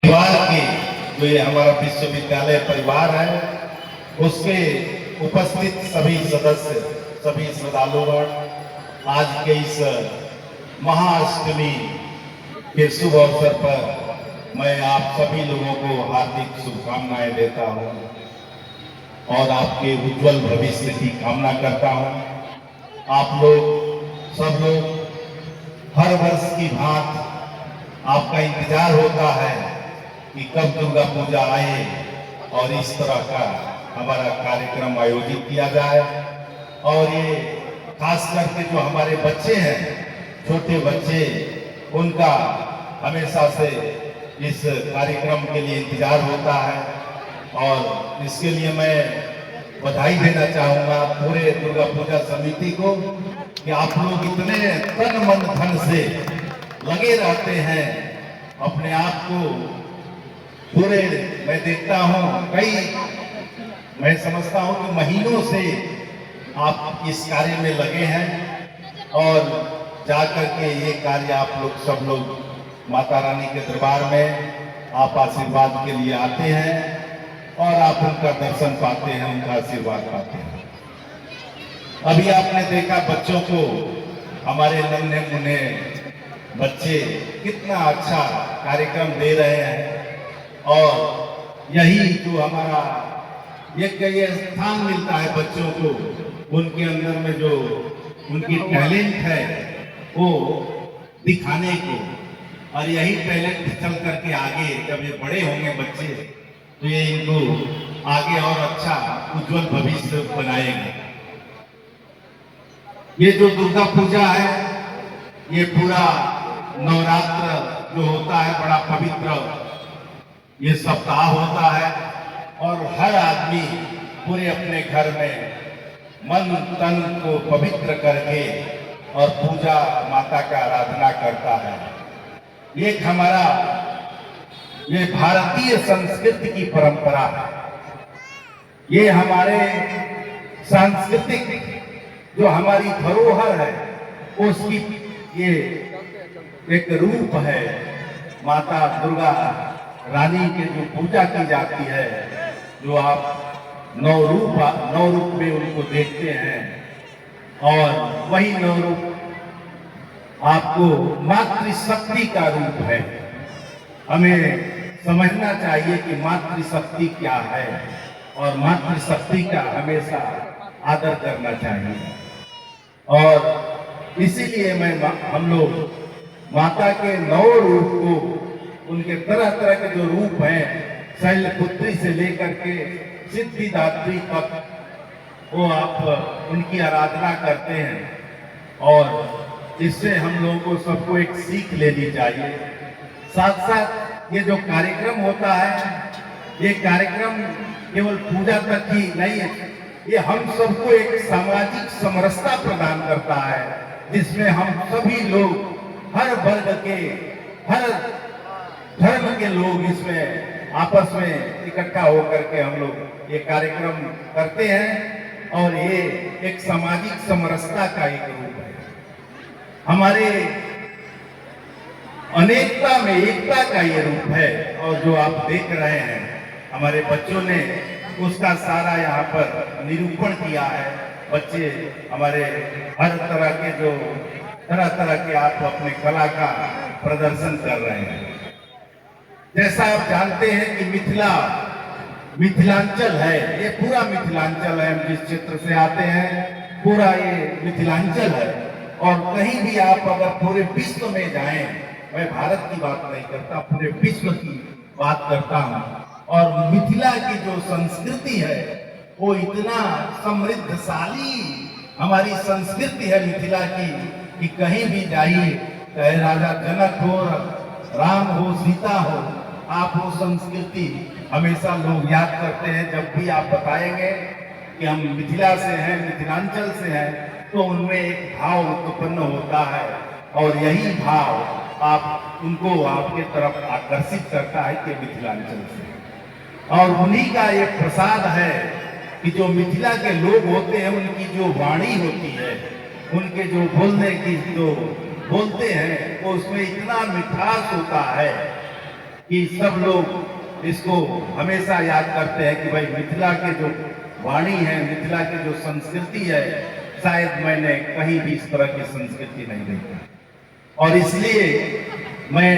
परिवार के जो ये हमारा विश्वविद्यालय परिवार है उसके उपस्थित सभी सदस्य, सभी श्रद्धालुगण, आज के इस महाअष्टमी के शुभ अवसर पर मैं आप सभी लोगों को हार्दिक शुभकामनाएं देता हूं और आपके उज्जवल भविष्य की कामना करता हूं। आप लोग सब लोग हर वर्ष की भांति आपका इंतजार होता है कि कब दुर्गा पूजा आए और इस तरह का हमारा कार्यक्रम आयोजित किया जाए। और ये खास करके जो हमारे बच्चे हैं, छोटे बच्चे, उनका हमेशा से इस कार्यक्रम के लिए इंतजार होता है और इसके लिए मैं बधाई देना चाहूँगा पूरे दुर्गा पूजा समिति को कि आप लोग इतने तन मन धन से लगे रहते हैं। अपने आप को पूरे मैं देखता हूँ मैं समझता हूँ कि महीनों से आप इस कार्य में लगे हैं और जाकर के ये कार्य आप लोग सब लोग माता रानी के दरबार में आप आशीर्वाद के लिए आते हैं और आप उनका दर्शन पाते हैं, उनका आशीर्वाद पाते हैं। अभी आपने देखा बच्चों को, हमारे नन्हे मुन्ने बच्चे कितना अच्छा कार्यक्रम दे रहे हैं और यही जो हमारा एक ये स्थान मिलता है बच्चों को, उनके अंदर में जो उनकी टैलेंट है वो दिखाने को, और यही टैलेंट चल करके आगे जब ये बड़े होंगे बच्चे तो ये इनको आगे और अच्छा उज्जवल भविष्य बनाएंगे। ये जो दुर्गा पूजा है, ये पूरा नवरात्र जो होता है बड़ा पवित्र ये सप्ताह होता है और हर आदमी पूरे अपने घर में मन तन को पवित्र करके और पूजा माता का आराधना करता है। ये हमारा ये भारतीय संस्कृति की परंपरा है। ये हमारे सांस्कृतिक जो हमारी धरोहर है उसकी ये एक रूप है। माता दुर्गा रानी के जो पूजा की जाती है, जो आप नौ रूप में उनको देखते हैं और वही नौ रूप आपको मातृशक्ति का रूप है। हमें समझना चाहिए कि मातृशक्ति क्या है और मातृशक्ति का हमेशा आदर करना चाहिए। और इसीलिए हम लोग माता के 9 रूप को, उनके तरह तरह के जो रूप हैं, शैलपुत्री से लेकर के सिद्धिदात्री तक, वो आप उनकी आराधना करते हैं और इससे हम लोगों को सबको एक सीख लेनी चाहिए। साथ साथ ये जो कार्यक्रम होता है, ये कार्यक्रम केवल पूजा तक ही नहीं है, ये हम सबको एक सामाजिक समरसता प्रदान करता है जिसमें हम सभी लोग, हर वर्ग के, हर धर्म के लोग इसमें आपस में इकट्ठा होकर के हम लोग ये कार्यक्रम करते हैं और ये एक सामाजिक समरसता का एक रूप है। हमारे अनेकता में एकता का ये रूप है और जो आप देख रहे हैं हमारे बच्चों ने उसका सारा यहाँ पर निरूपण किया है। बच्चे हमारे हर तरह के जो तरह तरह के आप अपने कला का प्रदर्शन कर रहे हैं। जैसा आप जानते हैं कि मिथिलांचल है, ये पूरा मिथिलांचल है। हम जिस क्षेत्र से आते हैं पूरा ये मिथिलांचल है और कहीं भी आप अगर पूरे विश्व में जाएं, मैं भारत की बात नहीं करता, पूरे विश्व की बात करता हूं, और मिथिला की जो संस्कृति है वो इतना समृद्धशाली हमारी संस्कृति है मिथिला की कि कहीं भी जाइए, चाहे राजा जनक हो, राम हो, सीता हो, आप वो संस्कृति हमेशा लोग याद करते हैं। जब भी आप बताएंगे कि हम मिथिला से हैं, मिथिलांचल से हैं, तो उनमें एक भाव उत्पन्न होता है और यही भाव आप उनको आपके तरफ आकर्षित करता है कि मिथिलांचल से। और उन्हीं का ये प्रसाद है कि जो मिथिला के लोग होते हैं, उनकी जो वाणी होती है, उनके जो बोलने की जो बोलते हैं, वो उसमें इतना मिठास होता है कि सब लोग इसको हमेशा याद करते हैं कि भाई मिथिला के जो वाणी है, मिथिला की जो संस्कृति है, शायद मैंने कहीं भी इस तरह की संस्कृति नहीं देखी। और इसलिए मैं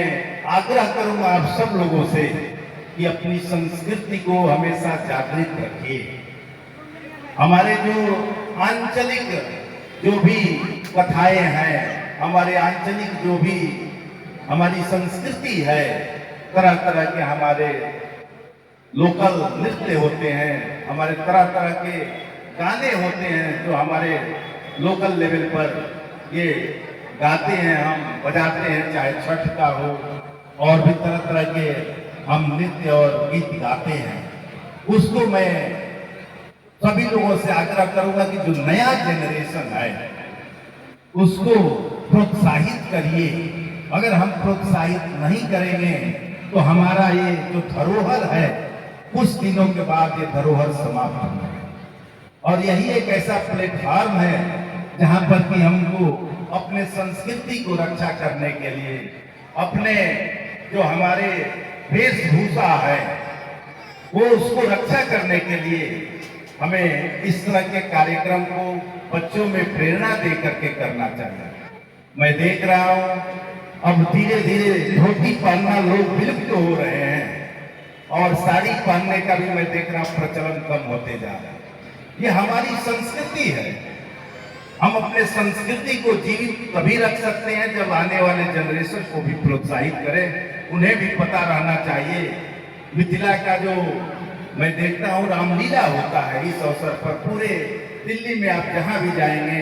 आग्रह करूंगा आप सब लोगों से कि अपनी संस्कृति को हमेशा जागृत रखिए। हमारे जो आंचलिक जो भी कथाएं हैं, हमारे आंचलिक जो भी हमारी संस्कृति है, तरह तरह के हमारे लोकल नृत्य होते हैं, हमारे तरह तरह के गाने होते हैं जो हमारे लोकल लेवल पर ये गाते हैं, हम बजाते हैं, चाहे छठ का हो और भी तरह तरह के हम नृत्य और गीत गाते हैं। उसको मैं सभी लोगों से आग्रह करूंगा कि जो नया जनरेशन है उसको प्रोत्साहित करिए। अगर हम प्रोत्साहित नहीं करेंगे तो हमारा ये जो धरोहर है कुछ दिनों के बाद ये धरोहर समाप्त हो जाएगा। और यही एक ऐसा प्लेटफॉर्म है जहां पर कि हमको अपने संस्कृति को रक्षा करने के लिए, अपने जो हमारे वेशभूषा है वो उसको रक्षा करने के लिए हमें इस तरह के कार्यक्रम को बच्चों में प्रेरणा दे करके करना चाहिए। मैं देख रहा हूं अब धीरे धीरे धोती पहनना लोग विलुप्त हो रहे हैं और साड़ी पहनने का भी मैं देख रहा हूं प्रचलन कम होते जा रहा है। ये हमारी संस्कृति है। हम अपने संस्कृति को जीवित तभी रख सकते हैं जब आने वाले जनरेशन को भी प्रोत्साहित करें, उन्हें भी पता रहना चाहिए। मिथिला का जो मैं देखता हूँ रामलीला होता है इस अवसर पर, पूरे दिल्ली में आप जहाँ भी जाएंगे,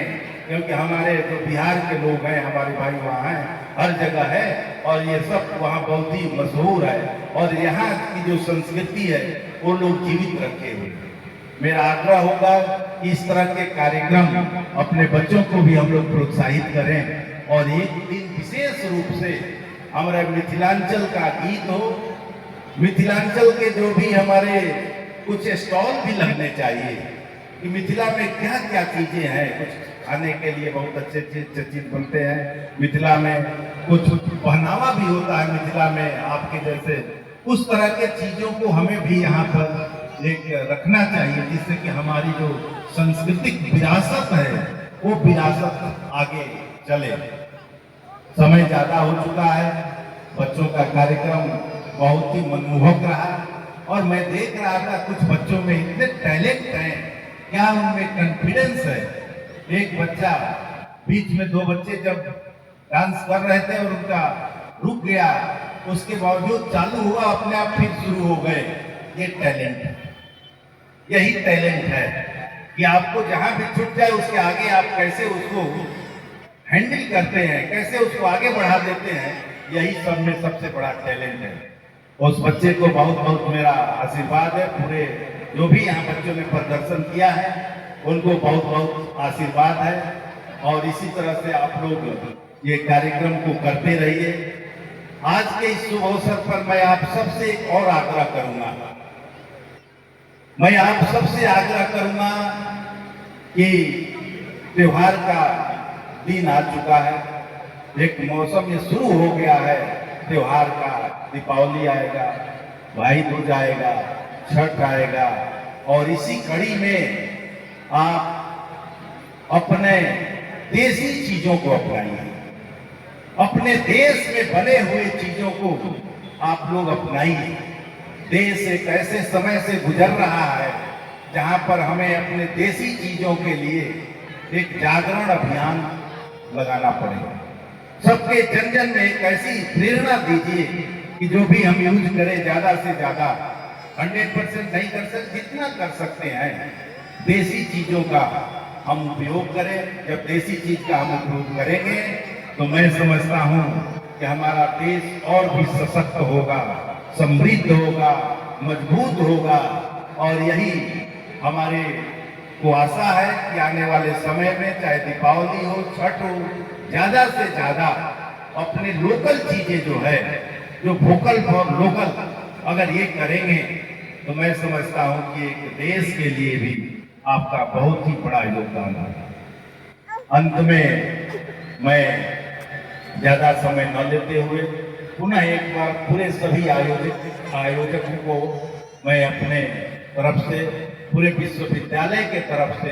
क्योंकि हमारे जो बिहार के लोग हैं, हमारे भाई वहाँ हैं, हर जगह है और ये सब वहाँ बहुत ही मशहूर है और यहाँ की जो संस्कृति है वो लोग जीवित रखे हुए। मेरा आग्रह होगा कि इस तरह के कार्यक्रम अपने बच्चों को भी हम लोग प्रोत्साहित करें और एक दिन विशेष रूप से हमारे मिथिलांचल का गीत हो, मिथिलांचल के जो भी हमारे कुछ स्टॉल भी लगने चाहिए कि मिथिला में क्या क्या चीजें हैं। कुछ खाने के लिए बहुत अच्छे चीज बनते हैं मिथिला में, कुछ पहनावा भी होता है मिथिला में आपके जैसे, उस तरह के चीजों को हमें भी यहाँ पर एक रखना चाहिए जिससे कि हमारी जो सांस्कृतिक विरासत है वो विरासत आगे चले। समय ज्यादा हो चुका है, बच्चों का कार्यक्रम बहुत ही मनमोहक रहा और मैं देख रहा था कुछ बच्चों में इतने टैलेंट हैं, क्या उनमें कॉन्फिडेंस है। एक बच्चा, बीच में दो बच्चे जब डांस कर रहे थे और उनका रुक गया, उसके बावजूद चालू हुआ, अपने आप फिर शुरू हो गए। ये टैलेंट है, यही टैलेंट है कि आपको जहां भी छूट जाए उसके आगे आप कैसे उसको हैंडल करते हैं, कैसे उसको आगे बढ़ा देते हैं, यही सब में सबसे बड़ा टैलेंट है। उस बच्चे को बहुत बहुत मेरा आशीर्वाद है। पूरे जो भी यहाँ बच्चों ने प्रदर्शन किया है उनको बहुत बहुत आशीर्वाद है और इसी तरह से आप लोग ये कार्यक्रम को करते रहिए। आज के इस शुभ अवसर पर मैं आप सबसे एक और आग्रह करूंगा, मैं आप सबसे आग्रह करूंगा कि त्योहार का दिन आ चुका है, एक मौसम ये शुरू हो गया है त्योहार का। दीपावली आएगा, भाई दूज आएगा, छठ आएगा और इसी कड़ी में आप अपने देसी चीजों को अपनाइए, अपने देश में बने हुए चीजों को आप लोग अपनाइए। देश एक ऐसे समय से गुजर रहा है जहां पर हमें अपने देसी चीजों के लिए एक जागरण अभियान लगाना पड़ेगा। सबके जन जन में एक ऐसी प्रेरणा दीजिए कि जो भी हम यूज करें ज्यादा से ज्यादा, 100% नहीं कर सकते, जितना कर सकते हैं देसी चीजों का हम उपयोग करें। जब देसी चीज का हम उपयोग करेंगे तो मैं समझता हूं कि हमारा देश और भी सशक्त होगा, समृद्ध होगा, मजबूत होगा और यही हमारे को आशा है कि आने वाले समय में चाहे दीपावली हो, छठ हो, ज्यादा से ज्यादा अपने लोकल चीजें जो है, जो वोकल फॉर लोकल अगर ये करेंगे तो मैं समझता हूं कि एक देश के लिए भी आपका बहुत ही बड़ा योगदान होगा। अंत में मैं ज्यादा समय न लेते हुए पुनः एक बार पूरे सभी आयोजकों को मैं अपने तरफ से, पूरे विश्वविद्यालय के तरफ से